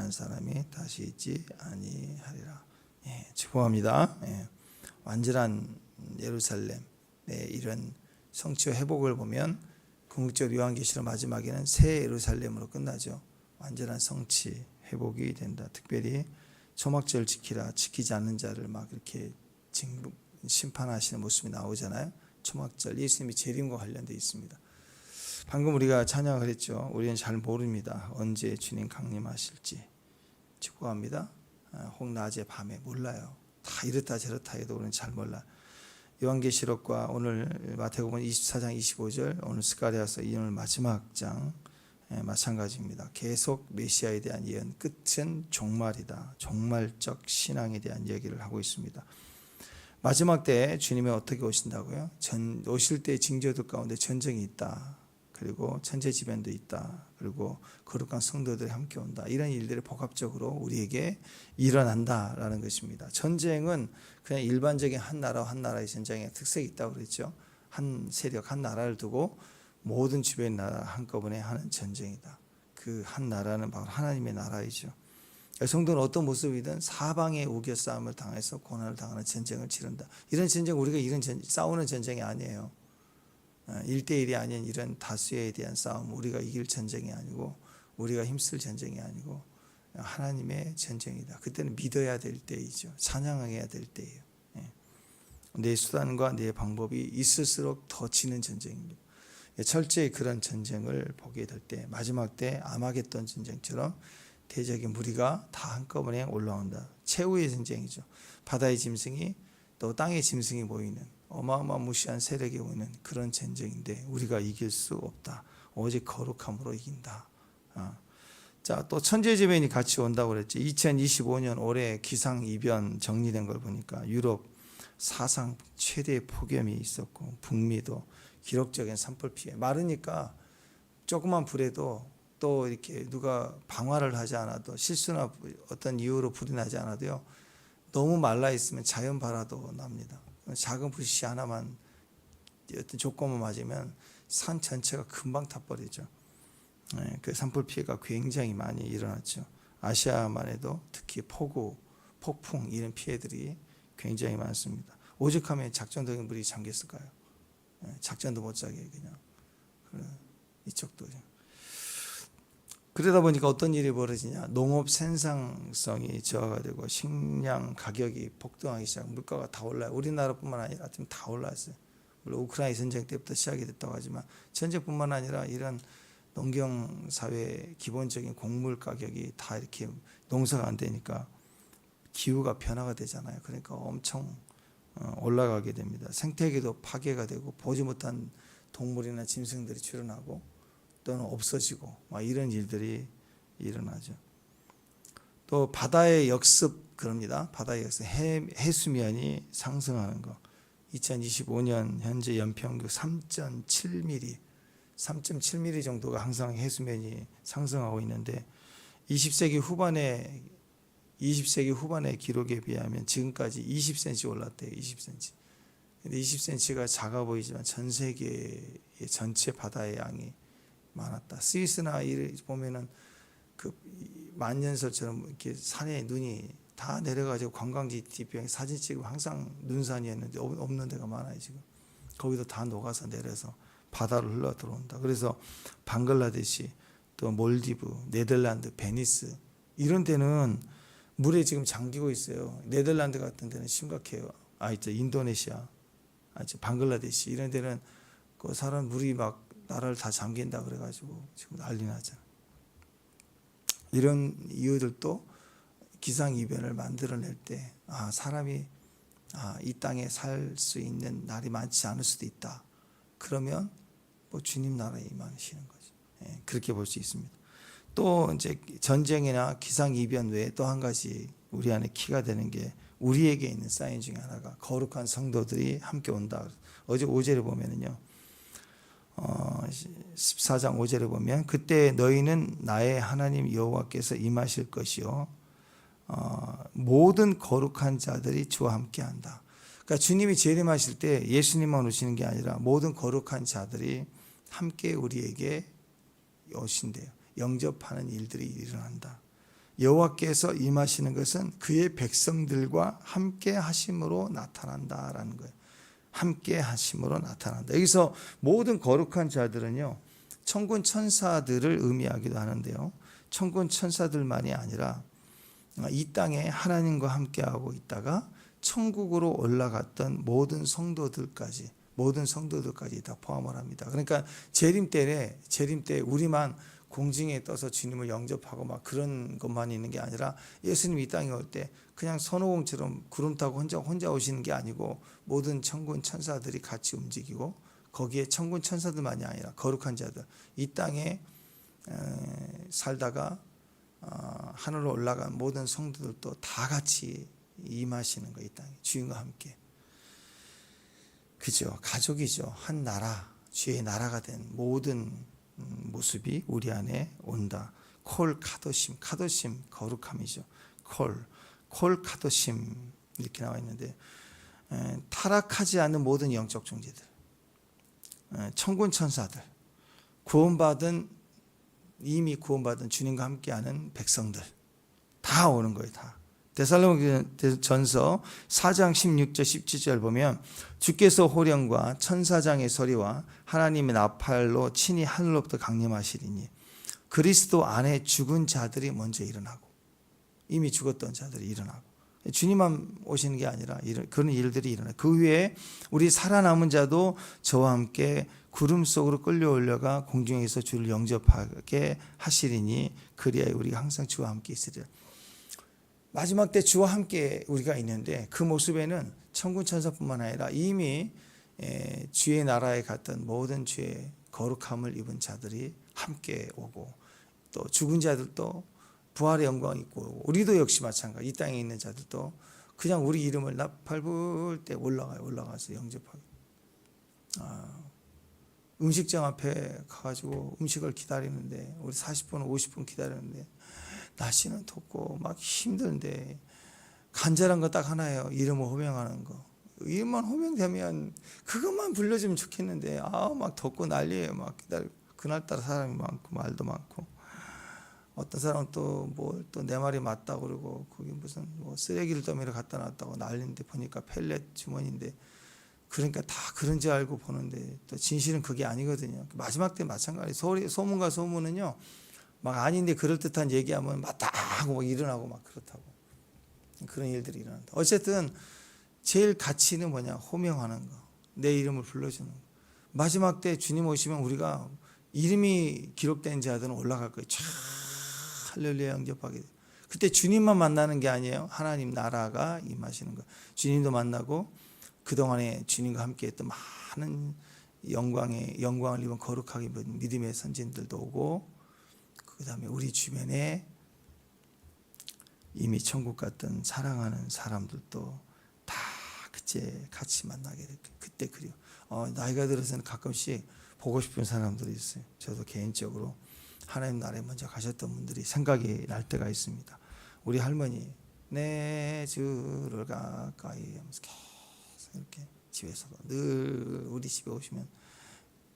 원하는 사람이 다시 있지 아니하리라. 예, 축복합니다. 예, 완전한 예루살렘 이런 성취와 회복을 보면 궁극적으로 요한계시록 마지막에는 새 예루살렘으로 끝나죠. 완전한 성취, 회복이 된다. 특별히 초막절 지키라, 지키지 않는 자를 막 이렇게 심판하시는 모습이 나오잖아요. 초막절, 예수님이 재림과 관련되어 있습니다. 방금 우리가 찬양을 했죠. 우리는 잘 모릅니다. 언제 주님 강림하실지. 축복합니다. 혹 낮에 밤에 몰라요. 다 이렇다 저렇다 해도 우리는 잘 몰라. 요한계시록과 오늘 마태복음 24장 25절, 오늘 스가랴서 오늘 마지막 장 마찬가지입니다. 계속 메시아에 대한 예언, 끝은 종말이다. 종말적 신앙에 대한 얘기를 하고 있습니다. 마지막 때 주님이 어떻게 오신다고요? 오실 때 징조들 가운데 전쟁이 있다. 그리고 천재지변도 있다. 그리고 거룩한 성도들이 함께 온다. 이런 일들이 복합적으로 우리에게 일어난다라는 것입니다. 전쟁은 그냥 일반적인 한 나라와 한 나라의 전쟁의 특색이 있다고 그랬죠. 한 세력, 한 나라를 두고 모든 주변 나라 한꺼번에 하는 전쟁이다. 그 한 나라는 바로 하나님의 나라이죠. 성도는 어떤 모습이든 사방의 우겨싸움을 당해서 고난을 당하는 전쟁을 치른다. 이런 전쟁, 우리가 싸우는 전쟁이 아니에요. 1대1이 아닌 이런 다수에 대한 싸움, 우리가 이길 전쟁이 아니고 우리가 힘쓸 전쟁이 아니고 하나님의 전쟁이다. 그때는 믿어야 될 때이죠. 찬양해야 될 때예요. 내 수단과 내 방법이 있을수록 더 지는 전쟁입니다. 철저히 그런 전쟁을 보게 될 때, 마지막 때 아마겟돈 전쟁처럼 대적의 무리가 다 한꺼번에 올라온다. 최후의 전쟁이죠. 바다의 짐승이 또 땅의 짐승이 모이는 어마어마한 무시한 세력이 오는 그런 전쟁인데 우리가 이길 수 없다. 오직 거룩함으로 이긴다. 자, 또 천재지변이 같이 온다고 그랬지. 2025년 올해 기상이변 정리된 걸 보니까 유럽 사상 최대의 폭염이 있었고 북미도 기록적인 산불 피해. 마르니까 조그만 불에도 또 이렇게 누가 방화를 하지 않아도 실수나 어떤 이유로 불이 나지 않아도요. 너무 말라 있으면 자연 발화도 납니다. 작은 불씨 하나만 어떤 조건만 맞으면 산 전체가 금방 타버리죠. 그 산불 피해가 굉장히 많이 일어났죠. 아시아만 해도 특히 폭우, 폭풍 이런 피해들이 굉장히 많습니다. 오죽하면 작전동에 물이 잠겼을까요? 작전도 못 짜게 그냥 이쪽도. 그러다 보니까 어떤 일이 벌어지냐. 농업 생산성이 저하가 되고 식량 가격이 폭등하기 시작. 물가가 다 올라요. 우리나라뿐만 아니라 지금 다 올랐어요. 물론 우크라이나 전쟁 때부터 시작이 됐다고 하지만 전쟁뿐만 아니라 이런 농경사회 기본적인 곡물 가격이 다 이렇게 농사가 안 되니까 기후가 변화가 되잖아요. 그러니까 엄청 올라가게 됩니다. 생태계도 파괴가 되고 보지 못한 동물이나 짐승들이 출현하고 또는 없어지고 막 이런 일들이 일어나죠. 또 바다의 역습 그럽니다. 바다의 역습, 해수면이 상승하는 거. 2025년 현재 연평균 3.7mm 정도가 항상 해수면이 상승하고 있는데 20세기 후반의 기록에 비하면 지금까지 20cm 올랐대요. 20cm. 근데 20cm가 작아 보이지만 전 세계의 전체 바다의 양이 많았다. 스위스나 이를 보면은 그 만년설처럼 이렇게 산에 눈이 다 내려가지고 관광지 뒤편에 사진 찍으면 항상 눈산이었는데 없는 데가 많아요 지금. 거기도 다 녹아서 내려서 바다로 흘러 들어온다. 그래서 방글라데시, 또 몰디브, 네덜란드, 베니스 이런 데는 물에 지금 잠기고 있어요. 네덜란드 같은 데는 심각해요. 인도네시아, 방글라데시 이런 데는 그 사람 물이 막 나라를 다 잠긴다 그래가지고 지금 난리 나잖아. 이런 이유들도 기상이변을 만들어낼 때 사람이 이 땅에 살 수 있는 날이 많지 않을 수도 있다. 그러면 뭐 주님 나라에 임하시는 거죠. 그렇게 볼 수 있습니다. 또 이제 전쟁이나 기상이변 외에 또 한 가지 우리 안에 키가 되는 게 우리에게 있는 사인 중에 하나가 거룩한 성도들이 함께 온다. 어제 5절에 보면은요. 14장 5절에 보면 그때 너희는 나의 하나님 여호와께서 임하실 것이요 모든 거룩한 자들이 주와 함께한다. 그러니까 주님이 재림하실 때 예수님만 오시는 게 아니라 모든 거룩한 자들이 함께 우리에게 오신대요. 영접하는 일들이 일어난다. 여호와께서 임하시는 것은 그의 백성들과 함께 하심으로 나타난다라는 거예요. 함께 하심으로 나타난다. 여기서 모든 거룩한 자들은요, 천군 천사들을 의미하기도 하는데요, 천군 천사들만이 아니라 이 땅에 하나님과 함께하고 있다가 천국으로 올라갔던 모든 성도들까지 다 포함을 합니다. 그러니까 재림 때 우리만 공중에 떠서 주님을 영접하고 막 그런 것만 있는 게 아니라, 예수님이 이 땅에 올 때 그냥 선호공처럼 구름 타고 혼자 오시는 게 아니고 모든 천군 천사들이 같이 움직이고, 거기에 천군 천사들만이 아니라 거룩한 자들, 이 땅에 살다가 하늘로 올라간 모든 성도들도 다 같이 임하시는 거예요. 이 땅에 주님과 함께. 그죠? 가족이죠. 한 나라, 주의 나라가 된 모든 모습이 우리 안에 온다. 콜 카도심, 거룩함이죠. 콜 카도심 이렇게 나와 있는데, 타락하지 않는 모든 영적 존재들, 천군 천사들, 이미 구원받은 주님과 함께하는 백성들 다 오는 거예요. 다. 데살로니가전서 4장 16절 17절 보면, 주께서 호령과 천사장의 소리와 하나님의 나팔로 친히 하늘로부터 강림하시리니 그리스도 안에 죽은 자들이 먼저 일어나고, 이미 죽었던 자들이 일어나고, 주님만 오시는 게 아니라 그런 일들이 일어나요. 그 후에 우리 살아남은 자도 저와 함께 구름 속으로 끌려 올려가 공중에서 주를 영접하게 하시리니 그리하여 우리가 항상 주와 함께 있으리라. 마지막 때 주와 함께 우리가 있는데, 그 모습에는 천군 천사뿐만 아니라 이미 주의 나라에 갔던 모든 주의 거룩함을 입은 자들이 함께 오고, 또 죽은 자들도 부활의 영광이 있고, 우리도 역시 마찬가지. 이 땅에 있는 자들도 그냥 우리 이름을 나팔 불 때 올라가서 영접하고, 음식점 앞에 가가지고 음식을 기다리는데, 우리 40분 50분 기다리는데 날씨는 덥고 막 힘든데 간절한 거 딱 하나예요. 이름을 호명하는 거. 이름만 호명되면 그것만 불러주면 좋겠는데, 막 덥고 난리예요. 막 기다리고, 그날따라 사람이 많고 말도 많고, 어떤 사람은 또 내 말이 맞다고 그러고, 거기 무슨 쓰레기를 더미를 갖다 놨다고 난리인데, 보니까 펠렛 주머니인데, 그러니까 다 그런 줄 알고 보는데 또 진실은 그게 아니거든요. 마지막 때 마찬가지. 소문과 소문은요, 막 아닌데 그럴듯한 얘기하면 맞다 하고 막 일어나고 막 그렇다고, 그런 일들이 일어난다. 어쨌든 제일 가치는 뭐냐? 호명하는 거, 내 이름을 불러주는 거. 마지막 때 주님 오시면 우리가 이름이 기록된 자들은 올라갈 거예요. 촤 할렐루야 영접하게 돼요. 그때 주님만 만나는 게 아니에요. 하나님 나라가 임하시는 거예요. 주님도 만나고, 그동안에 주님과 함께했던 많은 영광을 입은 거룩하게 믿음의 선진들도 오고, 그 다음에 우리 주변에 이미 천국 갔던 사랑하는 사람들도 다 그때 같이 만나게 될 거예요. 그때 그리워. 나이가 들어서는 가끔씩 보고 싶은 사람들이 있어요. 저도 개인적으로 하나님 나라에 먼저 가셨던 분들이 생각이 날 때가 있습니다. 우리 할머니, 내 주를 가까이 하면서 계속 이렇게 집에서도 늘 우리 집에 오시면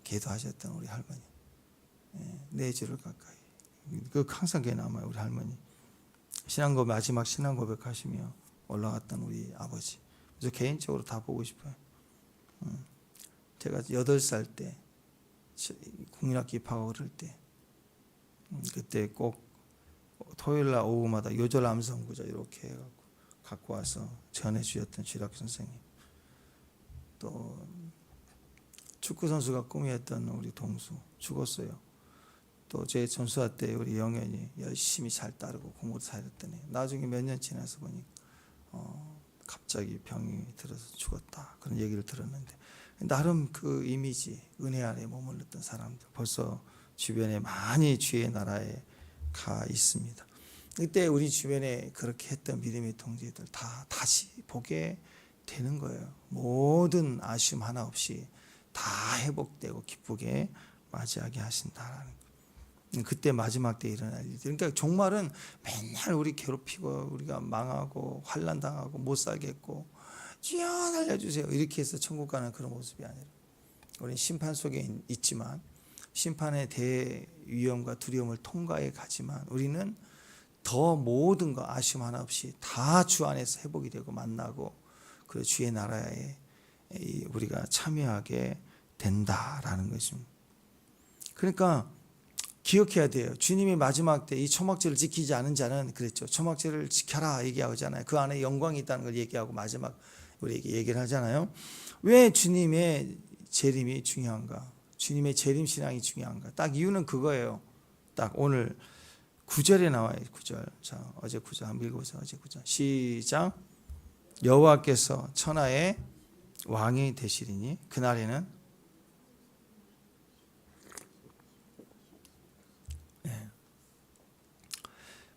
기도하셨던 우리 할머니, 내 주를 가까이. 그 항상 그게 남아요. 우리 할머니 마지막 신앙 고백하시며 올라갔던 우리 아버지. 그래서 개인적으로 다 보고 싶어요. 제가 8살 때 국민학교 입학하고 그럴 때, 그때 꼭 토요일날 오후마다 요절 암성구절 이렇게 해갖고 갖고 와서 전해주셨던 주일학교 선생님, 또 축구선수가 꿈이었던 우리 동수 죽었어요. 또 제 전수화 때 우리 영현이 열심히 잘 따르고 공부도 잘했더니 나중에 몇 년 지나서 보니까 갑자기 병이 들어서 죽었다, 그런 얘기를 들었는데, 나름 그 이미지, 은혜 아래 머물렀던 사람들 벌써 주변에 많이 주의 나라에 가 있습니다. 그때 우리 주변에 그렇게 했던 믿음의 동지들 다 다시 보게 되는 거예요. 모든 아쉬움 하나 없이 다 회복되고 기쁘게 맞이하게 하신다라는 거. 그때 마지막 때 일어날 일들. 그러니까 종말은 맨날 우리 괴롭히고 우리가 망하고 환난 당하고 못 살겠고 주여 살려주세요 이렇게 해서 천국 가는 그런 모습이 아니라, 우리는 심판 속에 있지만 심판의 대위험과 두려움을 통과해 가지만 우리는 더 모든 거 아쉬움 하나 없이 다 주 안에서 회복이 되고 만나고 그 주의 나라에 우리가 참여하게 된다라는 것입니다. 그러니까 기억해야 돼요. 주님이 마지막 때 이 초막절을 지키지 않은 자는 그랬죠. 초막절을 지켜라 얘기하잖아요. 그 안에 영광이 있다는 걸 얘기하고 마지막 우리에게 얘기를 하잖아요. 왜 주님의 재림이 중요한가? 주님의 재림 신앙이 중요한가? 딱 이유는 그거예요. 딱 오늘 9절에 나와요. 9절. 자, 어제 9절 한번 읽어보세요. 어제 9절. 시작. 여호와께서 천하의 왕이 되시리니 그날에는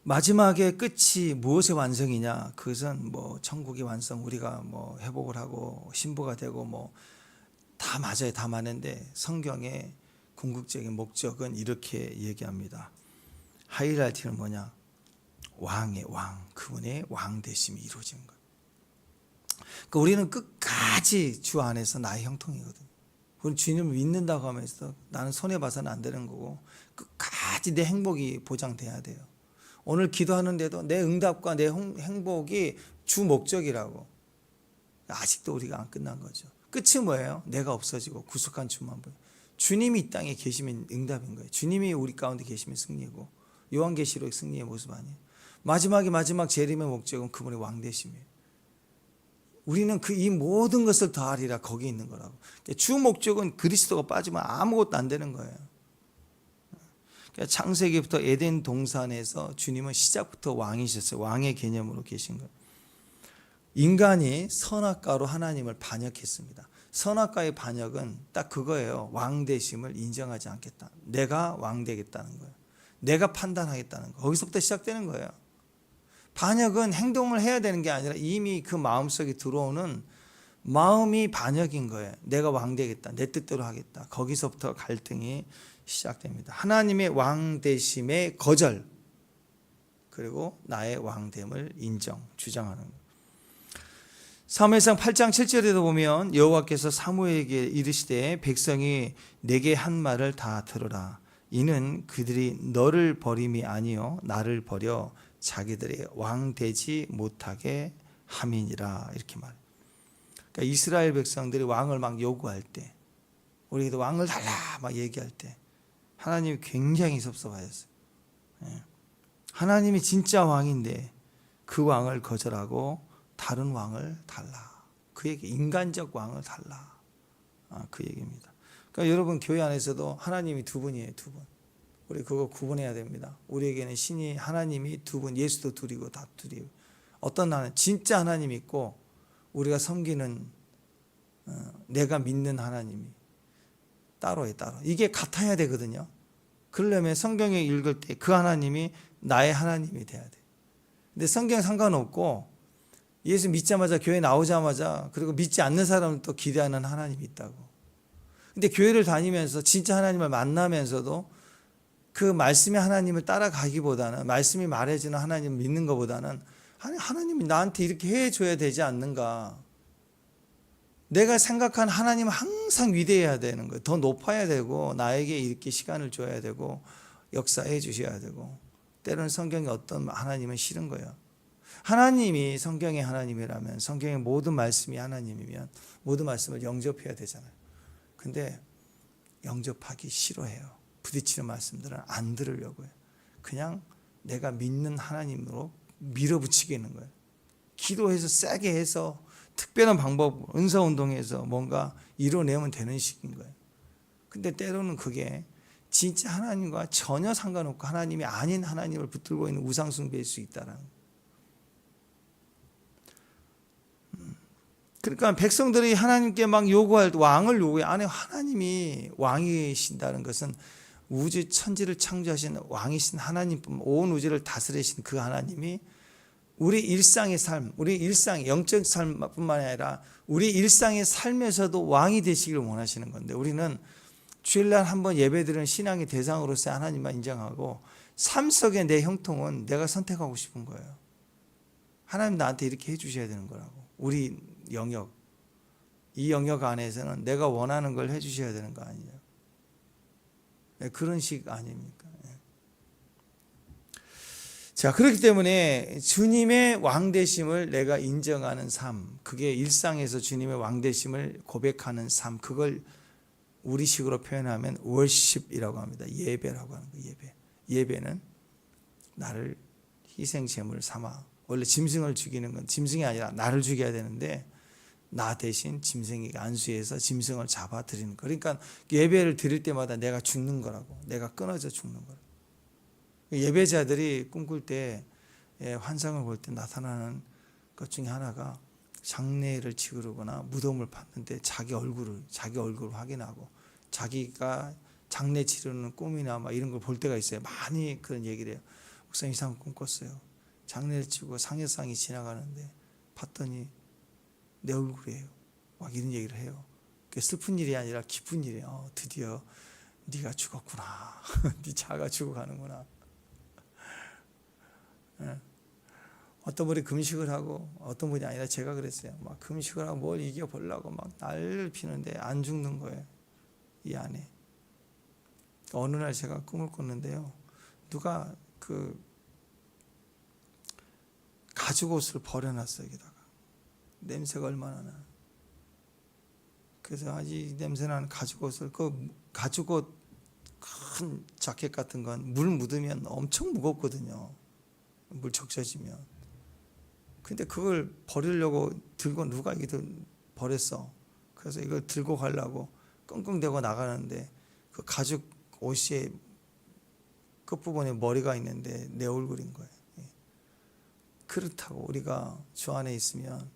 마지막의 끝이 무엇의 완성이냐? 그것은 뭐 천국의 완성, 우리가 뭐 회복을 하고 신부가 되고 뭐 다 맞아요, 다 맞는데 성경의 궁극적인 목적은 이렇게 얘기합니다. 하이라이트는 뭐냐? 왕의 왕, 그분의 왕 되심이 이루어지는 거예요. 그러니까 우리는 끝까지 주 안에서 나의 형통이거든요. 우리 주님을 믿는다고 하면서 나는 손해 봐서는 안 되는 거고 끝까지 내 행복이 보장돼야 돼요. 오늘 기도하는데도 내 응답과 내 행복이 주 목적이라고. 아직도 우리가 안 끝난 거죠. 끝이 뭐예요? 내가 없어지고 구속한 주만 보여. 주님이 이 땅에 계시면 응답인 거예요. 주님이 우리 가운데 계시면 승리고 요한계시록 승리의 모습 아니에요. 마지막 재림의 목적은 그분의 왕되심이에요. 우리는 이 모든 것을 더하리라 거기에 있는 거라고. 주 목적은 그리스도가 빠지면 아무것도 안 되는 거예요. 창세기부터 에덴 동산에서 주님은 시작부터 왕이셨어요. 왕의 개념으로 계신 거예요. 인간이 선악과로 하나님을 반역했습니다. 선악과의 반역은 딱 그거예요. 왕 되심을 인정하지 않겠다. 내가 왕 되겠다는 거예요. 내가 판단하겠다는 거. 거기서부터 시작되는 거예요. 반역은 행동을 해야 되는 게 아니라 이미 그 마음속에 들어오는 마음이 반역인 거예요. 내가 왕 되겠다. 내 뜻대로 하겠다. 거기서부터 갈등이 시작됩니다. 하나님의 왕 되심의 거절, 그리고 나의 왕됨을 인정, 주장하는 거예요. 사무엘상 8장 7절에도 보면 여호와께서 사무엘에게 이르시되 백성이 내게 한 말을 다 들으라. 이는 그들이 너를 버림이 아니요 나를 버려 자기들의 왕 되지 못하게 함이니라. 이렇게 말해요. 그러니까 이스라엘 백성들이 왕을 막 요구할 때, 우리도 왕을 달라 막 얘기할 때 하나님이 굉장히 섭섭하셨어요. 하나님이 진짜 왕인데 그 왕을 거절하고 다른 왕을 달라. 그에게 인간적 왕을 달라. 그 얘기입니다. 그러니까 여러분 교회 안에서도 하나님이 두 분이에요. 두 분. 우리 그거 구분해야 됩니다. 우리에게는 신이 하나님이 두 분, 예수도 둘이고 다 둘이에요. 어떤 하나님, 진짜 하나님이 있고 우리가 섬기는 내가 믿는 하나님이 따로예요. 따로. 이게 같아야 되거든요. 그러려면 성경에 읽을 때 그 하나님이 나의 하나님이 돼야 돼. 근데 성경 상관없고 예수 믿자마자 교회 나오자마자 그리고 믿지 않는 사람도 기대하는 하나님이 있다고. 근데 교회를 다니면서 진짜 하나님을 만나면서도 그 말씀의 하나님을 따라가기보다는 말씀이 말해주는 하나님을 믿는 것보다는 하나님이 나한테 이렇게 해줘야 되지 않는가. 내가 생각한 하나님은 항상 위대해야 되는 거예요. 더 높아야 되고 나에게 이렇게 시간을 줘야 되고 역사해 주셔야 되고 때로는 성경에 어떤 하나님은 싫은 거예요. 하나님이 성경의 하나님이라면 성경의 모든 말씀이 하나님이면 모든 말씀을 영접해야 되잖아요. 근데 영접하기 싫어해요. 부딪히는 말씀들은 안 들으려고 해요. 그냥 내가 믿는 하나님으로 밀어붙이게 있는 거예요. 기도해서 세게 해서 특별한 방법, 은사운동에서 뭔가 이뤄내면 되는 식인 거예요. 근데 때로는 그게 진짜 하나님과 전혀 상관없고 하나님이 아닌 하나님을 붙들고 있는 우상숭배일 수 있다는 거예요. 그러니까 백성들이 하나님께 막 요구할 때 왕을 요구해. 안에 하나님이 왕이신다는 것은 우주 천지를 창조하신 왕이신 하나님뿐만 온 우주를 다스리신 그 하나님이 우리 일상의 삶, 우리 일상 영적 삶뿐만 아니라 우리 일상의 삶에서도 왕이 되시기를 원하시는 건데 우리는 주일날 한번 예배드리는 신앙의 대상으로서 하나님만 인정하고 삶 속의 내 형통은 내가 선택하고 싶은 거예요. 하나님 나한테 이렇게 해주셔야 되는 거라고. 우리 영역, 이 영역 안에서는 내가 원하는 걸 해주셔야 되는 거 아니에요. 그런 식 아닙니까? 자, 그렇기 때문에 주님의 왕되심을 내가 인정하는 삶, 그게 일상에서 주님의 왕되심을 고백하는 삶, 그걸 우리식으로 표현하면 월십이라고 합니다. 예배라고 하는 거예요. 예배는 나를 희생 제물 삼아, 원래 짐승을 죽이는 건 짐승이 아니라 나를 죽여야 되는데 나 대신 짐승에게 안수해서 짐승을 잡아 드리는 거. 그러니까 예배를 드릴 때마다 내가 죽는 거라고, 내가 끊어져 죽는 거라고. 예배자들이 꿈꿀 때, 환상을 볼 때 나타나는 것 중에 하나가 장례를 치르거나 무덤을 봤는데 자기 얼굴을 확인하고, 자기가 장례 치르는 꿈이나 막 이런 걸 볼 때가 있어요. 많이 그런 얘기를 해요. 목사님 이상한 꿈 꿨어요. 장례를 치고 상여상이 지나가는데 봤더니 내 얼굴이에요. 막 이런 얘기를 해요. 그게 슬픈 일이 아니라 기쁜 일이에요. 드디어 네가 죽었구나. 네 자가 죽어가는구나. 어떤 분이 금식을 하고, 어떤 분이 아니라 제가 그랬어요. 막 금식을 하고 뭘 이겨보려고 막 난리를 피는데 안 죽는 거예요. 이 안에. 어느 날 제가 꿈을 꿨는데요. 누가 그 가죽옷을 버려놨어요. 여기다가. 냄새가 얼마나 나. 그래서 아주 냄새나는 가죽옷을, 그 가죽옷 큰 자켓 같은 건 물 묻으면 엄청 무겁거든요. 물 적셔지면. 근데 그걸 버리려고 들고 누가 이걸 버렸어. 그래서 이걸 들고 가려고 끙끙대고 나가는데 그 가죽 옷이 끝부분에 머리가 있는데 내 얼굴인 거예요. 그렇다고 우리가 주 안에 있으면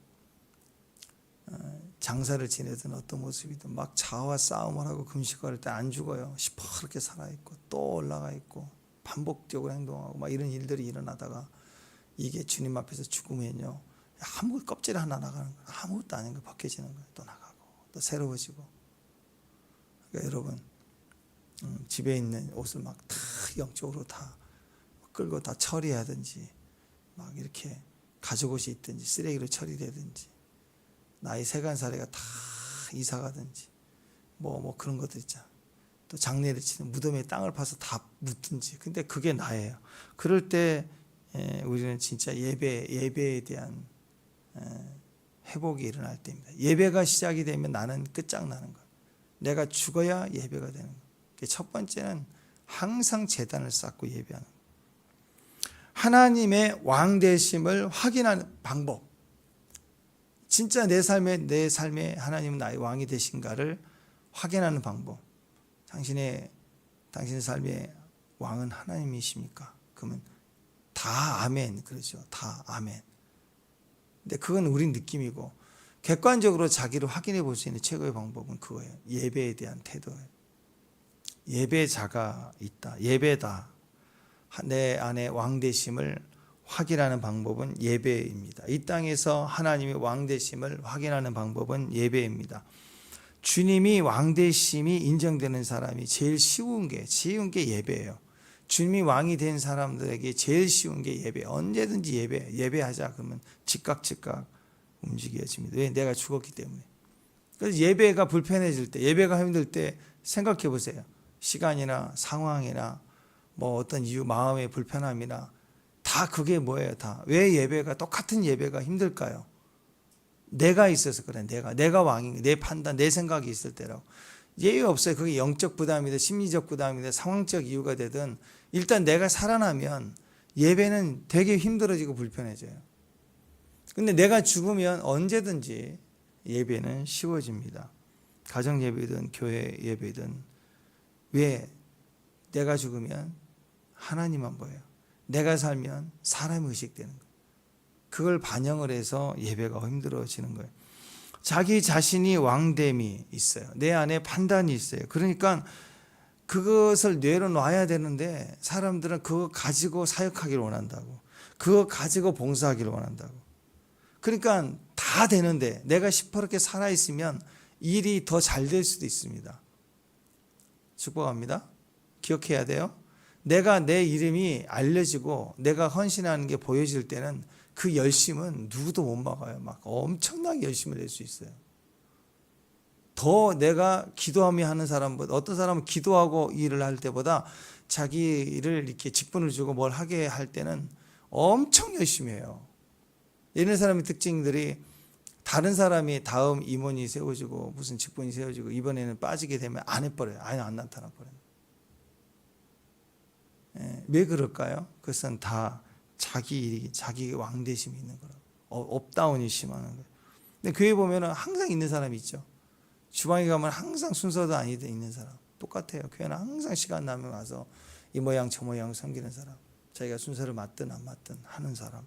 장사를 지내든 어떤 모습이든 막 자아와 싸움을 하고 금식할 때 안 죽어요. 시퍼렇게 살아있고 또 올라가 있고 반복적으로 행동하고 막 이런 일들이 일어나다가 이게 주님 앞에서 죽으면요, 아무 껍질 하나 나가는 거예요. 아무것도 아닌 거 벗겨지는 거예요. 또 나가고 또 새로워지고. 그러니까 여러분, 집에 있는 옷을 막 다 영적으로 다 끌고 다 처리하든지, 막 이렇게 가죽옷이 있든지 쓰레기로 처리되든지, 나의 세간살이가 다 이사가든지, 뭐 그런 것들 있잖아. 또 장례를 치는 무덤에 땅을 파서 다 묻든지. 근데 그게 나예요. 그럴 때 우리는 진짜 예배에 대한 회복이 일어날 때입니다. 예배가 시작이 되면 나는 끝장나는 거예요. 내가 죽어야 예배가 되는 거예요. 첫 번째는 항상 제단을 쌓고 예배하는 거예요. 하나님의 왕되심을 확인하는 방법. 진짜 내 삶에 하나님은 나의 왕이 되신가를 확인하는 방법. 당신의 삶의 왕은 하나님이십니까? 그러면 다 아멘. 그렇죠. 다 아멘. 근데 그건 우리 느낌이고, 객관적으로 자기를 확인해 볼 수 있는 최고의 방법은 그거예요. 예배에 대한 태도예요. 예배자가 있다. 예배다. 내 안에 왕되심을 확인하는 방법은 예배입니다. 이 땅에서 하나님의 왕되심을 확인하는 방법은 예배입니다. 주님이 왕되심이 인정되는 사람이 제일 쉬운 게 예배예요. 주님이 왕이 된 사람들에게 제일 쉬운 게 예배. 언제든지 예배하자 그러면 즉각 움직여집니다. 왜? 내가 죽었기 때문에. 그래서 예배가 불편해질 때, 예배가 힘들 때 생각해 보세요. 시간이나 상황이나 뭐 어떤 이유, 마음의 불편함이나 다 그게 뭐예요? 다. 왜 예배가, 똑같은 예배가 힘들까요? 내가 있어서 그래. 내가 왕인, 내 판단, 내 생각이 있을 때라고. 예외 없어요. 그게 영적 부담이든 심리적 부담이든 상황적 이유가 되든 일단 내가 살아나면 예배는 되게 힘들어지고 불편해져요. 근데 내가 죽으면 언제든지 예배는 쉬워집니다. 가정 예배든 교회 예배든. 왜? 내가 죽으면 하나님만 보여요. 내가 살면 사람이 의식되는 거예요. 그걸 반영을 해서 예배가 힘들어지는 거예요. 자기 자신이 왕됨이 있어요. 내 안에 판단이 있어요. 그러니까 그것을 내려놔야 되는데 사람들은 그거 가지고 사역하기를 원한다고. 그거 가지고 봉사하기를 원한다고. 그러니까 다 되는데 내가 시퍼렇게 살아있으면 일이 더 잘 될 수도 있습니다. 축복합니다. 기억해야 돼요. 내가 내 이름이 알려지고 내가 헌신하는 게 보여질 때는 그 열심은 누구도 못 막아요. 막 엄청나게 열심을 낼 수 있어요. 더 내가 기도하며 하는 사람보다, 어떤 사람은 기도하고 일을 할 때보다 자기를 이렇게 직분을 주고 뭘 하게 할 때는 엄청 열심히 해요. 이런 사람의 특징들이 다른 사람이 다음 임원이 세워지고 무슨 직분이 세워지고 이번에는 빠지게 되면 안 해버려요. 아예 안 나타나 버려요. 왜 그럴까요? 그것은 다 자기 일이, 자기 왕대심이 있는 거라고. 업다운이 심하는 거예요. 근데 교회 보면은 항상 있는 사람이 있죠. 주방에 가면 항상 순서도 아니게 있는 사람. 똑같아요. 교회는 항상 시간 나면 와서 이 모양 저 모양 섬기는 사람. 자기가 순서를 맞든 안 맞든 하는 사람.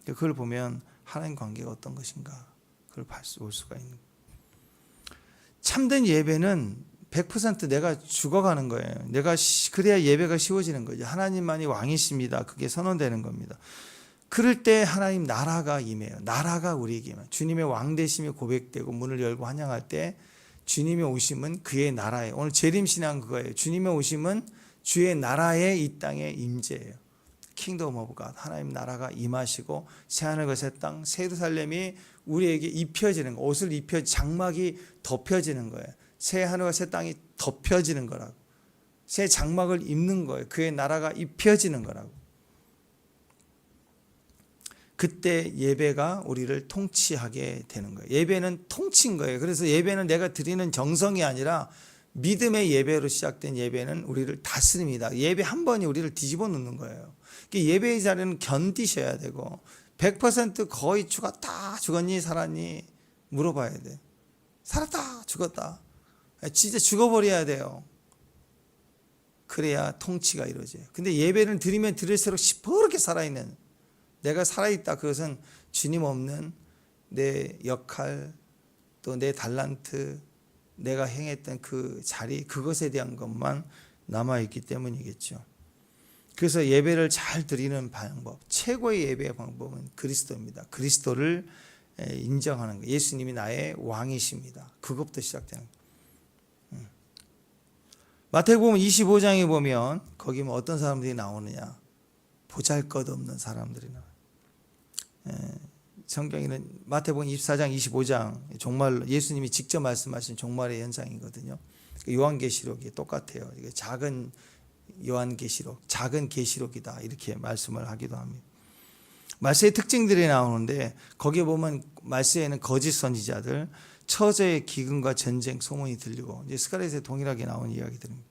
그걸 보면 하나님 관계가 어떤 것인가 그걸 볼 수가 있는 거예요. 참된 예배는 100% 내가 죽어가는 거예요. 그래야 예배가 쉬워지는 거죠. 하나님만이 왕이십니다. 그게 선언되는 겁니다. 그럴 때 하나님 나라가 임해요. 나라가 우리에게 임해요. 주님의 왕되심이 고백되고 문을 열고 환영할 때 주님의 오심은 그의 나라에, 오늘 재림신앙 그거예요. 주님의 오심은 주의 나라에 이 땅에 임재예요. 킹덤 오브 갓, 하나님 나라가 임하시고 새하늘과 새 땅, 새 예루살렘이 우리에게 입혀지는 거, 옷을 장막이 덮여지는 거예요. 새 하늘과 새 땅이 덮여지는 거라고. 새 장막을 입는 거예요. 그의 나라가 입혀지는 거라고. 그때 예배가 우리를 통치하게 되는 거예요. 예배는 통치인 거예요. 그래서 예배는 내가 드리는 정성이 아니라 믿음의 예배로 시작된 예배는 우리를 다스립니다. 예배 한 번이 우리를 뒤집어 놓는 거예요. 예배의 자리는 견디셔야 되고 100% 거의 죽었니 살았니 물어봐야 돼. 살았다 죽었다 진짜 죽어버려야 돼요. 그래야 통치가 이루어져요. 근데 예배를 드리면 드릴수록 시퍼렇게 살아있는, 내가 살아있다, 그것은 주님 없는 내 역할 또 내 달란트, 내가 행했던 그 자리, 그것에 대한 것만 남아있기 때문이겠죠. 그래서 예배를 잘 드리는 방법, 최고의 예배의 방법은 그리스도입니다. 그리스도를 인정하는 거예요. 예수님이 나의 왕이십니다. 그것부터 시작되는 거예요. 마태복음 25장에 보면 거기 어떤 사람들이 나오느냐, 보잘것없는 사람들이 나와요. 성경에는 마태복음 24장 25장 정말 예수님이 직접 말씀하신 종말의 현상이거든요. 요한계시록이 똑같아요. 이게 작은 요한계시록, 작은 계시록이다 이렇게 말씀을 하기도 합니다. 말세의 특징들이 나오는데 거기에 보면 말세에는 거짓 선지자들, 처제의 기근과 전쟁 소문이 들리고, 이제 스가랴서에 동일하게 나온 이야기들입니다.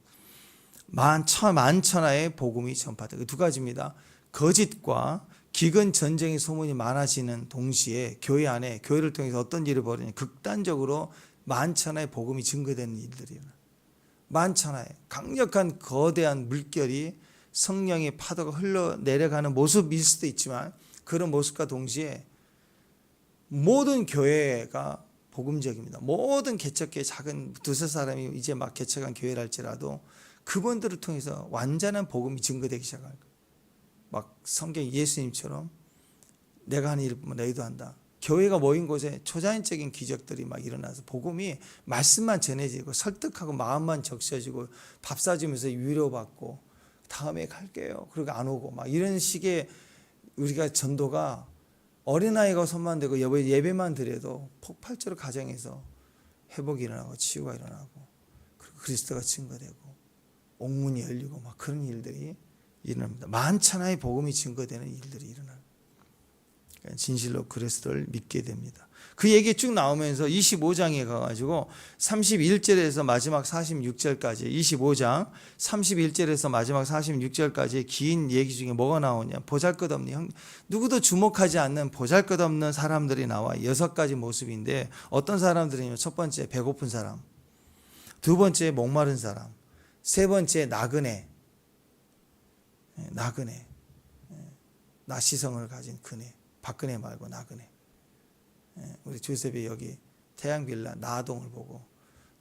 만천하의 복음이 전파되고, 두 가지입니다. 거짓과 기근, 전쟁의 소문이 많아지는 동시에 교회 안에, 교회를 통해서 어떤 일을 벌이냐, 극단적으로 만천하의 복음이 증거되는 일들이에요. 만천하에 강력한 거대한 물결이, 성령의 파도가 흘러내려가는 모습일 수도 있지만 그런 모습과 동시에 모든 교회가 복음적입니다. 모든 개척교회, 작은 두세 사람이 이제 막 개척한 교회랄지라도 그분들을 통해서 완전한 복음이 증거되기 시작할 거예요. 막 성경 예수님처럼 내가 하는 일뿐만 너희도 한다. 교회가 모인 곳에 초자연적인 기적들이 막 일어나서 복음이, 말씀만 전해지고 설득하고 마음만 적셔지고 밥 사주면서 위로받고 다음에 갈게요. 그리고 안 오고 막 이런 식의 우리가 전도가, 어린아이가 손만 대고 예배만 드려도 폭발적으로 가정에서 회복이 일어나고 치유가 일어나고 그리고 그리스도가 증거되고 옥문이 열리고 막 그런 일들이 일어납니다. 만천하의 복음이 증거되는 일들이 일어납니다. 진실로 그리스도를 믿게 됩니다. 그 얘기 쭉 나오면서 25장에 가가지고 31절에서 마지막 46절까지, 25장 31절에서 마지막 46절까지 긴 얘기 중에 뭐가 나오냐, 보잘것없는, 누구도 주목하지 않는 보잘것없는 사람들이 나와 6가지 모습인데, 어떤 사람들이냐면 첫 번째 배고픈 사람, 두 번째 목마른 사람, 세 번째 나그네, 나시성을 가진 그네, 박근혜 말고 나그네. 우리 조셉이 여기 태양빌라 나동을 보고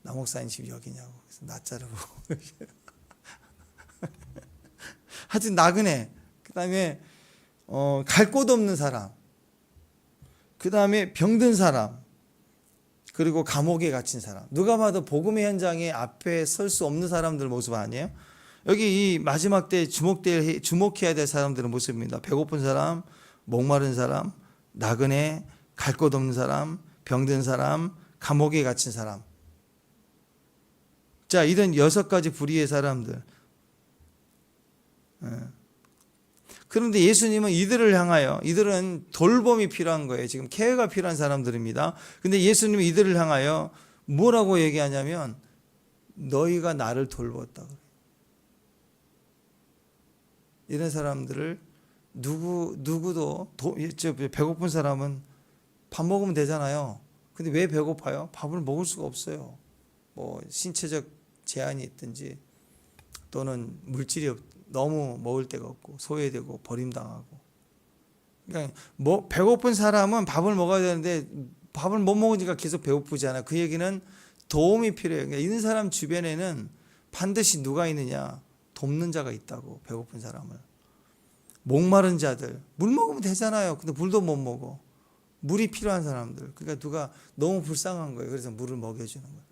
나 목사님 집 여기냐고, 그래서 나자를 보고 하여튼 나그네, 그 다음에 갈 곳 없는 사람, 그 다음에 병든 사람, 그리고 감옥에 갇힌 사람. 누가 봐도 복음의 현장에 앞에 설 수 없는 사람들 모습 아니에요? 여기 이 마지막 때 주목해야 될 사람들의 모습입니다. 배고픈 사람, 목마른 사람, 나그네, 갈 곳 없는 사람, 병든 사람, 감옥에 갇힌 사람. 자, 이런 6가지 부류의 사람들. 그런데 예수님은 이들을 향하여, 이들은 돌봄이 필요한 거예요. 지금 케어가 필요한 사람들입니다. 근데 예수님은 이들을 향하여 뭐라고 얘기하냐면 너희가 나를 돌봤다. 이런 사람들을 누구도 배고픈 사람은 밥 먹으면 되잖아요. 근데 왜 배고파요? 밥을 먹을 수가 없어요. 뭐 신체적 제한이 있든지 또는 물질이 너무 먹을 데가 없고 소외되고 버림당하고. 그러니까 뭐 배고픈 사람은 밥을 먹어야 되는데 밥을 못 먹으니까 계속 배고프잖아. 그 얘기는 도움이 필요해요. 그러니까 이런 사람 주변에는 반드시 누가 있느냐? 돕는 자가 있다고. 배고픈 사람을. 목마른 자들, 물 먹으면 되잖아요. 근데 물도 못 먹어. 물이 필요한 사람들. 그러니까 누가 너무 불쌍한 거예요. 그래서 물을 먹여주는 거예요.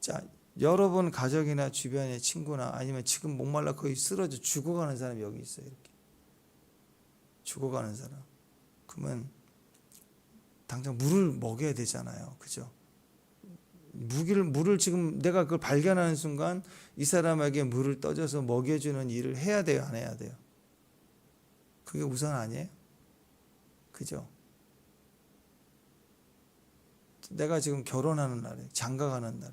자, 여러분 가족이나 주변의 친구나 아니면 지금 목말라 거의 쓰러져 죽어가는 사람이 여기 있어요. 이렇게 죽어가는 사람. 그러면 당장 물을 먹여야 되잖아요. 그죠? 물을 지금 내가 그걸 발견하는 순간 이 사람에게 물을 떠줘서 먹여주는 일을 해야 돼요, 안 해야 돼요? 그게 우선 아니에요? 그죠? 내가 지금 결혼하는 날에, 장가가는 날에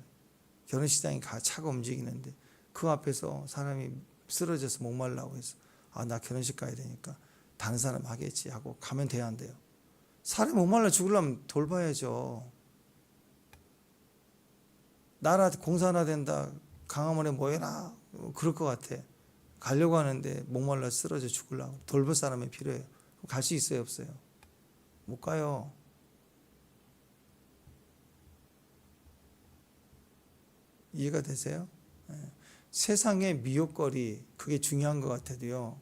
결혼식장에 차가 움직이는데 그 앞에서 사람이 쓰러져서 목말라고 해서 나 결혼식 가야 되니까 다른 사람 하겠지 하고 가면 돼야 안 돼요? 사람이 목말라 죽으려면 돌봐야죠. 나라 공사나 된다, 강화문에 모여라, 그럴 것 같아. 가려고 하는데 목말라 쓰러져 죽으려고 돌볼 사람이 필요해요. 갈 수 있어요, 없어요? 못 가요. 이해가 되세요? 세상의 미혹거리, 그게 중요한 것 같아도요,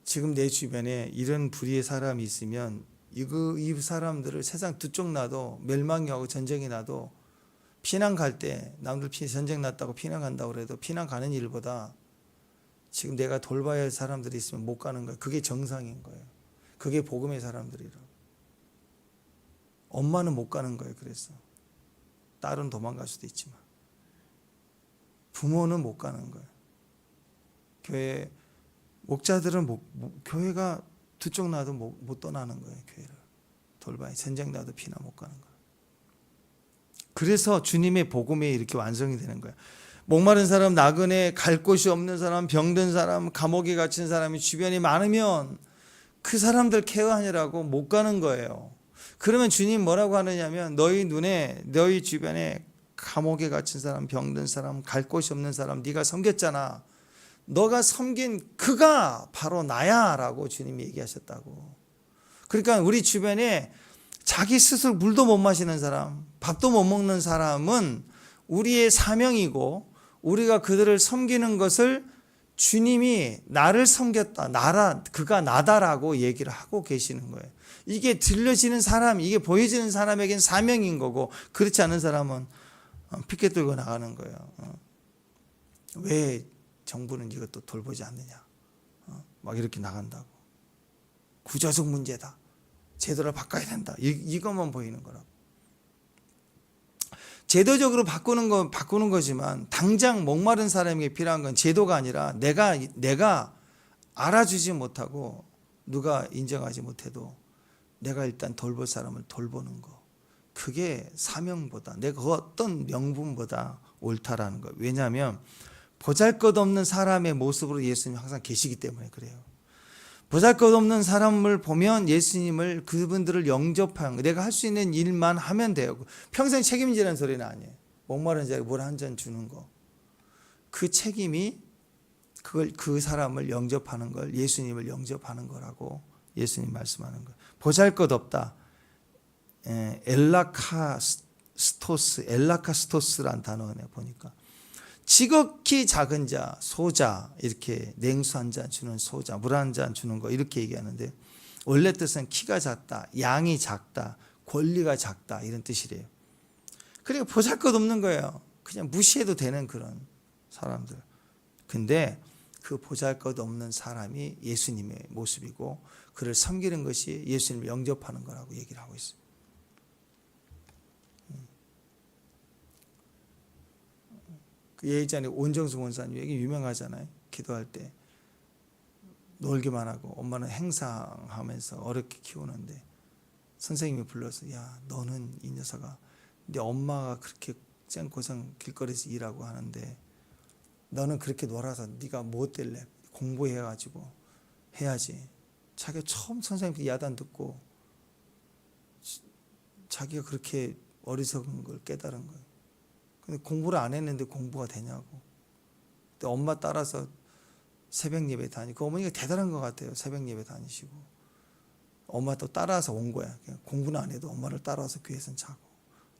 지금 내 주변에 이런 불의의 사람이 있으면 이 사람들을 세상 두 쪽 나도 멸망이 하고 전쟁이 나도 피난 갈 때 남들 전쟁 났다고 피난 간다고 그래도 피난 가는 일보다 지금 내가 돌봐야 할 사람들이 있으면 못 가는 거예요. 그게 정상인 거예요. 그게 복음의 사람들이라고. 엄마는 못 가는 거예요. 그래서 딸은 도망갈 수도 있지만 부모는 못 가는 거예요. 교회 목자들은 교회가 두 쪽 나도 못 떠나는 거예요. 교회를 돌봐야 전쟁 나도 피난 못 가는 거예요. 그래서 주님의 복음이 이렇게 완성이 되는 거예요. 목마른 사람, 나그네, 갈 곳이 없는 사람, 병든 사람, 감옥에 갇힌 사람이 주변에 많으면 그 사람들 케어하느라고 못 가는 거예요. 그러면 주님 뭐라고 하느냐면 너희 눈에 너희 주변에 감옥에 갇힌 사람, 병든 사람, 갈 곳이 없는 사람 네가 섬겼잖아. 너가 섬긴 그가 바로 나야 라고 주님이 얘기하셨다고. 그러니까 우리 주변에 자기 스스로 물도 못 마시는 사람, 밥도 못 먹는 사람은 우리의 사명이고 우리가 그들을 섬기는 것을 주님이 나를 섬겼다, 그가 나다라고 얘기를 하고 계시는 거예요. 이게 들려지는 사람, 이게 보여지는 사람에겐 사명인 거고 그렇지 않은 사람은 피켓 들고 나가는 거예요. 왜 정부는 이것도 돌보지 않느냐, 막 이렇게 나간다고. 구조적 문제다, 제도를 바꿔야 된다, 이것만 보이는 거라고. 제도적으로 바꾸는 거지만 당장 목마른 사람에게 필요한 건 제도가 아니라 내가 알아주지 못하고 누가 인정하지 못해도 내가 일단 돌볼 사람을 돌보는 거, 그게 사명보다 내가 어떤 명분보다 옳다라는 거예요. 왜냐하면 보잘것없는 사람의 모습으로 예수님이 항상 계시기 때문에 그래요. 보잘것없는 사람을 보면 예수님을, 그분들을 영접하는 거, 내가 할 수 있는 일만 하면 돼요. 평생 책임지라는 소리는 아니에요. 목마른 자에게 물 한 잔 주는 거, 그 책임이 그 사람을 영접하는 걸, 예수님을 영접하는 거라고 예수님 말씀하는 거예요. 보잘것없다, 엘라카스토스란 단어네 보니까 지극히 작은 자, 소자, 이렇게 냉수 한 잔 주는 소자, 물 한 잔 주는 거 이렇게 얘기하는데 원래 뜻은 키가 작다, 양이 작다, 권리가 작다 이런 뜻이래요. 그러니까 보잘것없는 거예요. 그냥 무시해도 되는 그런 사람들. 근데 그 보잘것없는 사람이 예수님의 모습이고 그를 섬기는 것이 예수님을 영접하는 거라고 얘기를 하고 있어요. 그 예전에 온정수 원사님 얘기 유명하잖아요. 기도할 때 놀기만 하고 엄마는 행상하면서 어렵게 키우는데 선생님이 불러서 야 너는 이 녀석아 네 엄마가 그렇게 쌩고생 길거리에서 일하고 하는데 너는 그렇게 놀아서 네가 뭐 될래? 공부해가지고 해야지. 자기가 처음 선생님께 야단 듣고 자기가 그렇게 어리석은 걸 깨달은 거예요. 근데 공부를 안 했는데 공부가 되냐고. 근데 엄마 따라서 새벽 예배 다니고 그 어머니가 대단한 것 같아요. 새벽 예배 다니시고 엄마 또 따라서 온 거야. 그냥 공부는 안 해도 엄마를 따라와서 교회에서 자고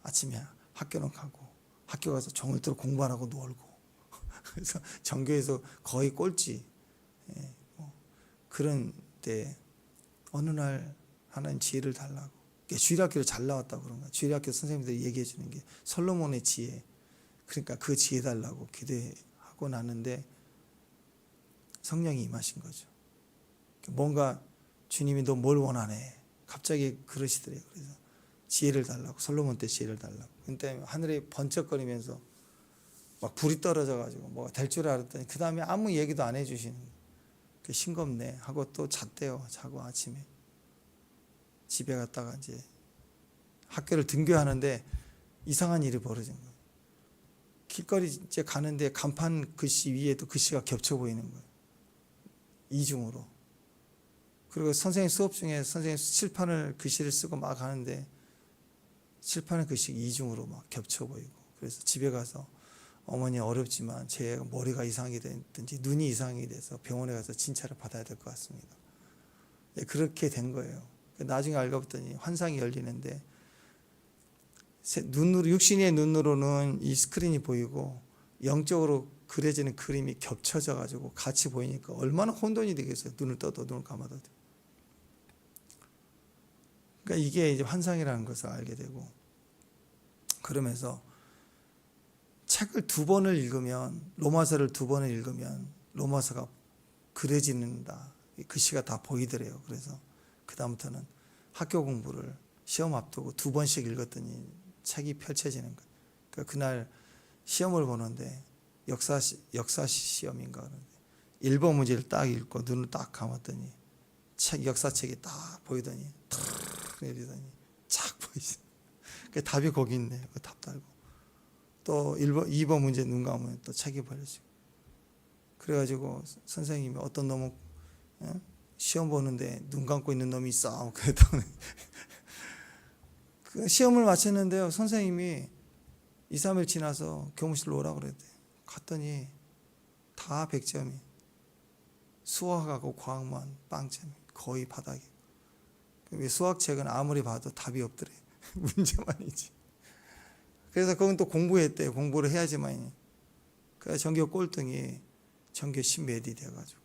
아침에 학교는 가고 학교 가서 종일 들어 공부 안 하고 놀고 그래서 전교에서 거의 꼴찌. 그런데 어느 날 하나님 지혜를 달라고. 주일학교를 잘 나왔다고 그런 거야. 주일학교 선생님들이 얘기해 주는 게 솔로몬의 지혜. 그러니까 그 지혜 달라고 기도하고 나는데 성령이 임하신 거죠. 뭔가 주님이 너 뭘 원하네. 갑자기 그러시더래요. 그래서 지혜를 달라고. 솔로몬 때 지혜를 달라고. 그때 하늘에 번쩍거리면서 막 불이 떨어져가지고 뭐가 될 줄 알았더니 그 다음에 아무 얘기도 안 해주시는 거예요. 싱겁네 하고 또 잤대요. 자고 아침에 집에 갔다가 이제 학교를 등교하는데 이상한 일이 벌어진 거예요. 길거리 이제 가는데 간판 글씨 위에도 글씨가 겹쳐 보이는 거예요. 이중으로. 그리고 선생님 수업 중에 선생님 칠판을 글씨를 쓰고 막 하는데 칠판의 글씨가 이중으로 막 겹쳐 보이고. 그래서 집에 가서 어머니 어렵지만 제 머리가 이상하게 됐든지 눈이 이상하게 돼서 병원에 가서 진찰을 받아야 될 것 같습니다. 그렇게 된 거예요. 나중에 알고 봤더니 환상이 열리는데 눈으로 육신의 눈으로는 이 스크린이 보이고 영적으로 그려지는 그림이 겹쳐져 가지고 같이 보이니까 얼마나 혼돈이 되겠어요. 눈을 떠도 눈을 감아도. 그러니까 이게 이제 환상이라는 것을 알게 되고 그러면서 책을 2번을 읽으면 로마서를 2번을 읽으면 로마서가 그려지는다. 글씨가 다 보이더래요. 그래서 그 다음부터는 학교 공부를 시험 앞두고 2번씩 읽었더니 책이 펼쳐지는 거예요. 그러니까 그날 시험을 보는데 역사 시험인가 그런데 1번 문제를 딱 읽고 눈을 딱 감았더니 역사책이 딱 보이더니 탁 내리더니 착 보이지. 그 답이 거기 있네. 그 답 달고. 또 2번 문제 눈 감으면 또 책이 버려지고. 그래가지고 선생님이 어떤 놈은 시험 보는데 눈 감고 있는 놈이 있어. 그랬더니 그 시험을 마쳤는데요. 선생님이 2, 3일 지나서 교무실로 오라고 그랬대요. 갔더니 다 100점이. 수학하고 과학만 빵점이. 거의 바닥이. 수학책은 아무리 봐도 답이 없더래. 문제만이지. 그래서 그건 또 공부했대요. 공부를 해야지만. 그래서 전교 꼴등이 전교 10몇이 돼가지고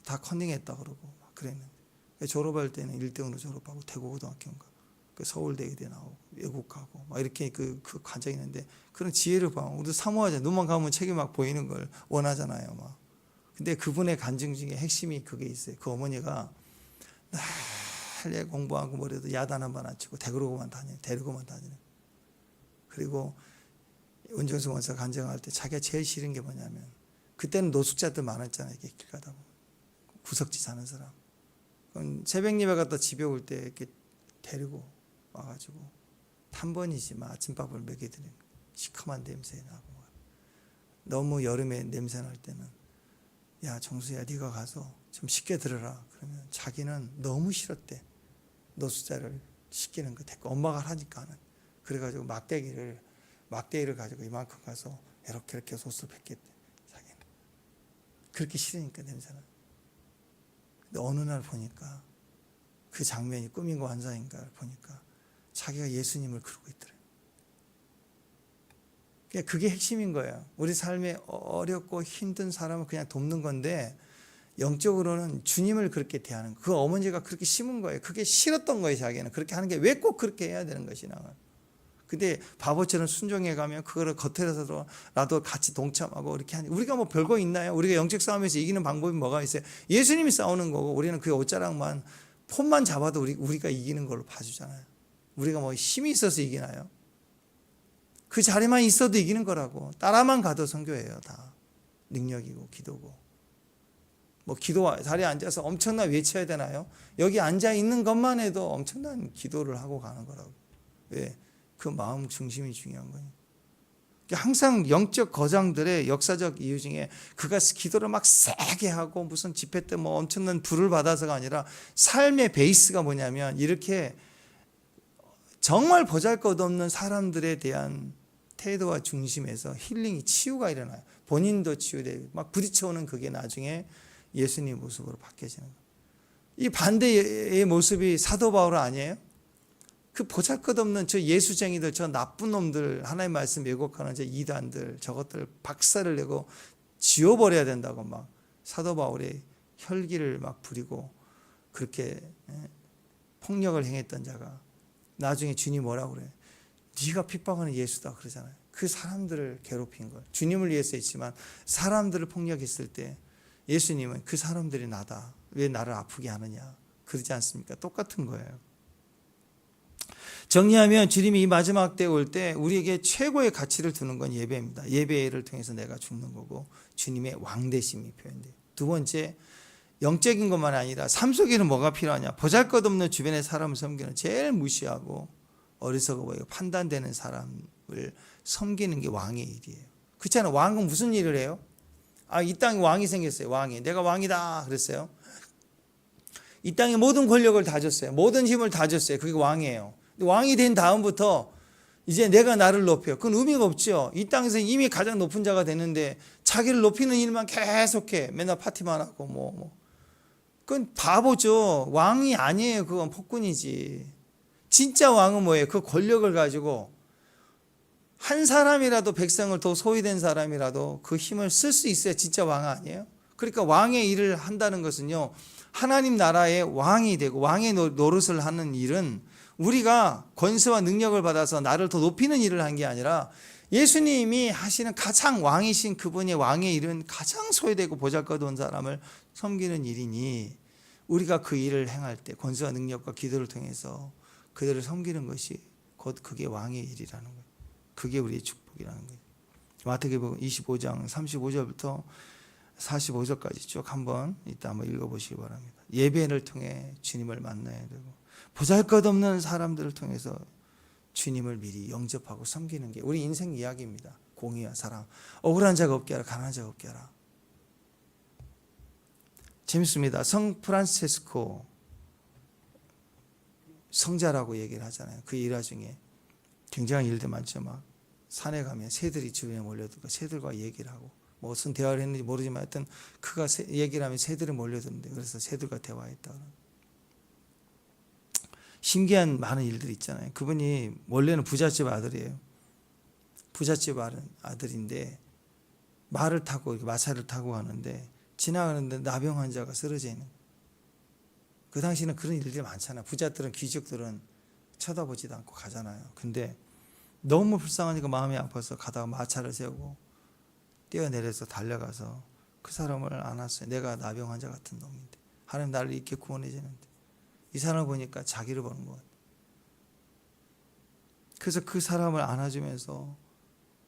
다 컨닝했다 그러고 막 그랬는데 졸업할 때는 1등으로 졸업하고 대구고등학교인가 서울대 의대 나오고 외국 가고 막 이렇게 그 과정이 있는데 그런 지혜를 봐. 우리도 사모하자. 눈만 감으면 책이 막 보이는 걸 원하잖아요. 막. 근데 그분의 간증 중에 핵심이 그게 있어요. 그 어머니가 날 공부하고 뭐래도 야단 한 번 안 치고 데리고만 다니는. 그리고 은정수 원사가 간증할 때 자기가 제일 싫은 게 뭐냐면 그때는 노숙자들 많았잖아요. 이렇게 길 가다 보면 구석지 사는 사람. 그럼 새벽 예배 갔다 집에 올 때 이렇게 데리고 와가지고 탄번이지만 아침밥을 먹여드리는 시커먼 냄새 나고 너무 여름에 냄새 날 때는 야 정수야 네가 가서 좀 씻게 들어라. 그러면 자기는 너무 싫었대. 노숙자를 씻기는 거 됐고 엄마가 하니까는. 그래가지고 막대기를 가지고 이만큼 가서 이렇게 소스를 뱉겠대. 자기는 그렇게 싫으니까 냄새는. 근데 어느 날 보니까 그 장면이 꿈인가 환상인가를 보니까 자기가 예수님을 그러고 있더래요. 그게 핵심인 거예요. 우리 삶에 어렵고 힘든 사람을 그냥 돕는 건데 영적으로는 주님을 그렇게 대하는 거예요. 그 어머니가 그렇게 심은 거예요. 그게 싫었던 거예요. 자기는 그렇게 하는 게 왜 꼭 그렇게 해야 되는 것이나. 근데 바보처럼 순종해 가면 그거를 겉에서라도 같이 동참하고 이렇게 하니 우리가 뭐 별거 있나요? 우리가 영적 싸움에서 이기는 방법이 뭐가 있어요? 예수님이 싸우는 거고 우리는 그 옷자락만 폰만 잡아도 우리가 이기는 걸로 봐주잖아요. 우리가 뭐 힘이 있어서 이기나요? 그 자리만 있어도 이기는 거라고. 따라만 가도 선교예요. 다 능력이고 기도고. 뭐 기도 자리에 앉아서 엄청나게 외쳐야 되나요? 여기 앉아 있는 것만 해도 엄청난 기도를 하고 가는 거라고. 왜? 그 마음 중심이 중요한 거예요. 항상 영적 거장들의 역사적 이유 중에 그가 기도를 막 세게 하고 무슨 집회 때 뭐 엄청난 불을 받아서가 아니라 삶의 베이스가 뭐냐면 이렇게 정말 보잘것없는 사람들에 대한 태도와 중심에서 힐링이 치유가 일어나요. 본인도 치유되고 막 부딪혀오는 그게 나중에 예수님 모습으로 바뀌어지는 거예요. 이 반대의 모습이 사도 바울 아니에요? 그 보잘것없는 저 예수쟁이들, 저 나쁜 놈들, 하나님의 말씀 왜곡하는 저 이단들, 저것들 박살을 내고 지워버려야 된다고 막 사도 바울의 혈기를 막 부리고 그렇게 폭력을 행했던 자가 나중에 주님 뭐라고 그래요? 네가 핍박하는 예수다 그러잖아요. 그 사람들을 괴롭힌 걸 주님을 위해서 했지만 사람들을 폭력했을 때 예수님은 그 사람들이 나다. 왜 나를 아프게 하느냐. 그러지 않습니까? 똑같은 거예요. 정리하면 주님이 이 마지막 때에 올 때 우리에게 최고의 가치를 두는 건 예배입니다. 예배를 통해서 내가 죽는 거고 주님의 왕되심이 표현돼요. 두 번째, 영적인 것만 아니라 삶 속에는 뭐가 필요하냐. 보잘것없는 주변의 사람을 섬기는 제일 무시하고 어리석어 보이고 판단되는 사람을 섬기는 게 왕의 일이에요. 그렇잖아요. 왕은 무슨 일을 해요? 이 땅에 왕이 생겼어요. 왕이. 내가 왕이다 그랬어요. 이 땅에 모든 권력을 다 줬어요. 모든 힘을 다 줬어요. 그게 왕이에요. 왕이 된 다음부터 이제 내가 나를 높여요. 그건 의미가 없죠. 이 땅에서 이미 가장 높은 자가 됐는데 자기를 높이는 일만 계속해. 맨날 파티만 하고 그건 바보죠. 왕이 아니에요. 그건 폭군이지. 진짜 왕은 뭐예요? 그 권력을 가지고 한 사람이라도 백성을 더 소유된 사람이라도 그 힘을 쓸 수 있어야 진짜 왕 아니에요? 그러니까 왕의 일을 한다는 것은요. 하나님 나라의 왕이 되고 왕의 노릇을 하는 일은 우리가 권세와 능력을 받아서 나를 더 높이는 일을 한 게 아니라 예수님이 하시는 가장 왕이신 그분의 왕의 일은 가장 소외되고 보잘것없는 사람을 섬기는 일이니 우리가 그 일을 행할 때 권세와 능력과 기도를 통해서 그들을 섬기는 것이 곧 그게 왕의 일이라는 거예요. 그게 우리의 축복이라는 거예요. 마태복음 25장 35절부터 45절까지 쭉 한번 이따 한번 읽어보시기 바랍니다. 예배를 통해 주님을 만나야 되고 보잘것없는 사람들을 통해서 주님을 미리 영접하고 섬기는 게 우리 인생 이야기입니다. 공의와 사랑. 억울한 자가 없게 하라. 가난한 자가 없게 하라. 재밌습니다. 성 프란체스코 성자라고 얘기를 하잖아요. 그 일화 중에 굉장한 일들 많죠. 막 산에 가면 새들이 주변에 몰려들고 새들과 얘기를 하고 무슨 대화를 했는지 모르지만 하여튼 그가 얘기를 하면 새들이 몰려드는데 그래서 새들과 대화했다. 신기한 많은 일들이 있잖아요. 그분이 원래는 부잣집 아들이에요. 부잣집 아들인데 말을 타고 마차를 타고 가는데 지나가는데 나병 환자가 쓰러져 있는 거예요. 그 당시에는 그런 일들이 많잖아요. 부잣들은 귀족들은 쳐다보지도 않고 가잖아요. 근데 너무 불쌍하니까 마음이 아파서 가다가 마차를 세우고 뛰어내려서 달려가서 그 사람을 안았어요. 내가 나병 환자 같은 놈인데 하나님 나를 이렇게 구원해 주는데 이 사람을 보니까 자기를 보는 것 같아요. 그래서 그 사람을 안아주면서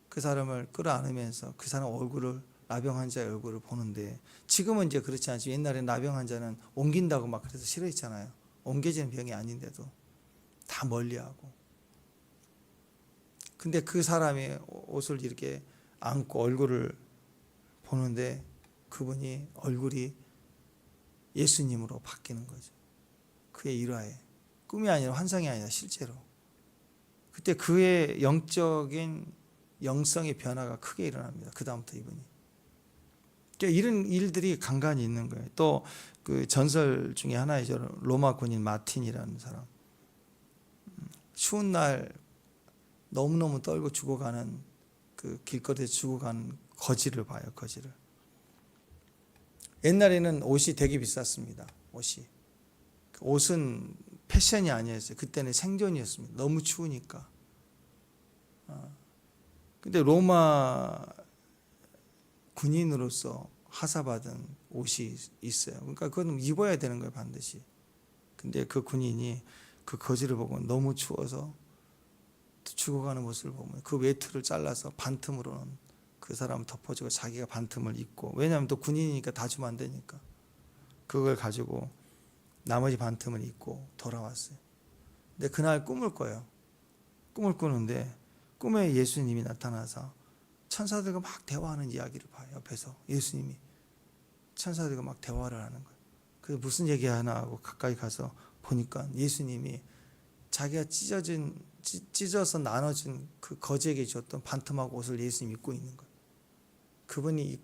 그 사람을 끌어안으면서 그 사람 얼굴을 나병 환자의 얼굴을 보는데 지금은 이제 그렇지 않죠. 옛날에 나병 환자는 옮긴다고 막 그래서 싫어했잖아요. 옮겨지는 병이 아닌데도 다 멀리하고. 근데 그 사람의 옷을 이렇게 안고 얼굴을 보는데 그분이 얼굴이 예수님으로 바뀌는 거죠. 그의 일화에 꿈이 아니라 환상이 아니라 실제로. 그때 그의 영적인 영성의 변화가 크게 일어납니다. 그 다음부터 이분이. 이런 일들이 간간히 있는 거예요. 또 그 전설 중에 하나이죠. 로마 군인 마틴이라는 사람. 추운 날 너무너무 떨고 죽어가는 그 길거리에서 죽어가는 거지를 봐요. 거지를. 옛날에는 옷이 되게 비쌌습니다. 옷은 패션이 아니었어요. 그때는 생존이었습니다. 너무 추우니까. 근데 로마 군인으로서 하사받은 옷이 있어요. 그러니까 그건 입어야 되는 거예요, 반드시. 근데 그 군인이 그 거지를 보고 너무 추워서 죽어가는 모습을 보면 그 외투를 잘라서 반틈으로는 그 사람을 덮어주고 자기가 반틈을 입고, 왜냐하면 또 군인이니까 다 주면 안 되니까 그걸 가지고 나머지 반 틈을 입고 돌아왔어요. 근데 그날 꿈을 꿔요. 꿈을 꾸는데 꿈에 예수님이 나타나서 천사들과 막 대화하는 이야기를 봐요. 옆에서 예수님이 천사들과 막 대화를 하는 거예요. 그래서 무슨 얘기 하나 하고 가까이 가서 보니까 예수님이 자기가 찢어서 나눠진 그 거지에게 줬던 반토막 옷을 예수님이 입고 있는 거예요. 그분이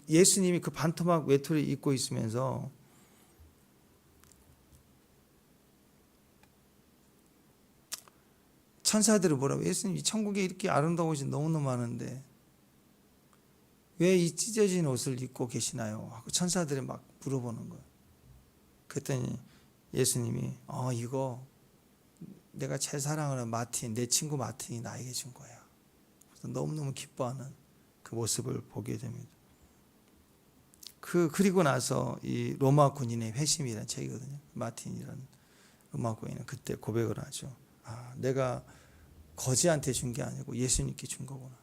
예수님이 그 반토막 외투를 입고 있으면서 천사들이 뭐라고, 예수님 이 천국에 이렇게 아름다운 옷이 너무너무 많은데 왜 이 찢어진 옷을 입고 계시나요? 하고 천사들이 막 물어보는 거예요. 그랬더니 예수님이 이거 내가 제일 사랑하는 마틴, 내 친구 마틴이 나에게 준 거야. 그래서 너무너무 기뻐하는 그 모습을 보게 됩니다. 그리고 나서 이 로마 군인의 회심이라는 책이거든요. 마틴이라는 로마 군인은 그때 고백을 하죠. 내가 거지한테 준 게 아니고 예수님께 준 거구나.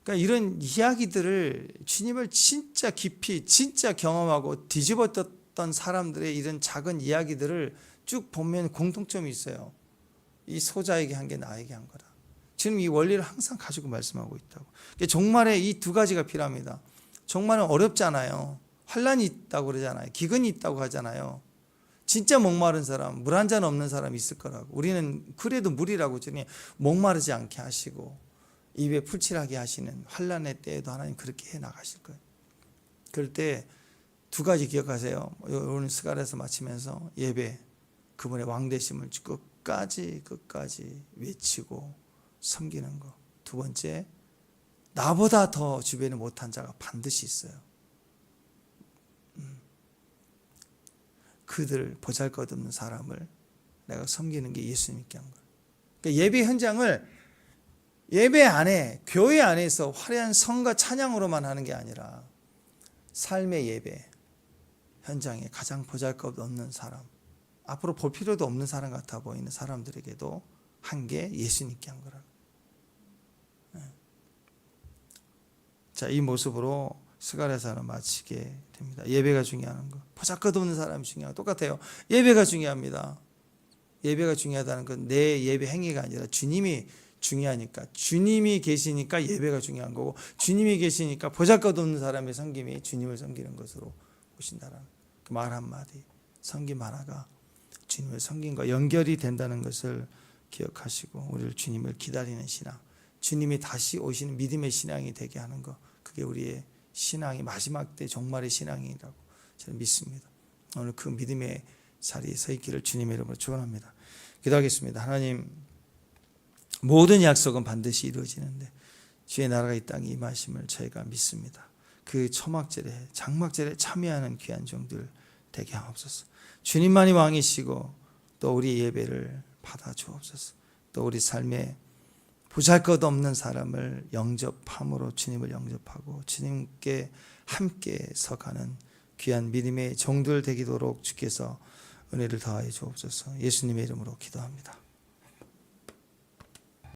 그러니까 이런 이야기들을 주님을 진짜 깊이 진짜 경험하고 뒤집어졌던 사람들의 이런 작은 이야기들을 쭉 보면 공통점이 있어요. 이 소자에게 한 게 나에게 한 거다. 지금 이 원리를 항상 가지고 말씀하고 있다고. 종말에 이 두 가지가 필요합니다. 종말은 어렵잖아요. 환란이 있다고 그러잖아요. 기근이 있다고 하잖아요. 진짜 목마른 사람, 물 한 잔 없는 사람이 있을 거라고. 우리는 그래도 물이라고 주님 목마르지 않게 하시고 입에 풀칠하게 하시는 환란의 때에도 하나님 그렇게 해 나가실 거예요. 그럴 때 두 가지 기억하세요. 오늘 스가랴에서 마치면서 예배, 그분의 왕되심을 끝까지 외치고 섬기는 거. 두 번째, 나보다 더 주변에 못한 자가 반드시 있어요. 그들 보잘것없는 사람을 내가 섬기는 게 예수님께 한 거예요. 그러니까 예배 현장을 예배 안에, 교회 안에서 화려한 성과 찬양으로만 하는 게 아니라 삶의 예배 현장에 가장 보잘것없는 사람, 앞으로 볼 필요도 없는 사람 같아 보이는 사람들에게도 한 게 예수님께 한 거라고. 자, 이 모습으로 스가랴서는 마치게 됩니다. 예배가 중요한 거, 보잘것없는 사람이 중요하고 똑같아요. 예배가 중요합니다. 예배가 중요하다는 건 내 예배 행위가 아니라 주님이 중요하니까, 주님이 계시니까 예배가 중요한 거고, 주님이 계시니까 보잘것없는 사람의 섬김이 주님을 섬기는 것으로 보신다라는 그 말 한마디, 섬김 하나가 주님을 섬김과 연결이 된다는 것을 기억하시고 우리를 주님을 기다리는 신앙, 주님이 다시 오시는 믿음의 신앙이 되게 하는 것, 그게 우리의 신앙이 마지막 때 종말의 신앙이라고 저는 믿습니다. 오늘 그 믿음의 자리에 서 있기를 주님의 이름으로 축원합니다. 기도하겠습니다. 하나님, 모든 약속은 반드시 이루어지는데 주의 나라가 이 땅에 임하심을 저희가 믿습니다. 그 초막절에 장막절에 참여하는 귀한 종들 되게 하옵소서. 주님만이 왕이시고 또 우리 예배를 받아 주옵소서. 또 우리 삶에 보잘것없는 사람을 영접함으로 주님을 영접하고 주님께 함께 서가는 귀한 믿음의 종들 되기도록 주께서 은혜를 더하여 주옵소서. 예수님의 이름으로 기도합니다.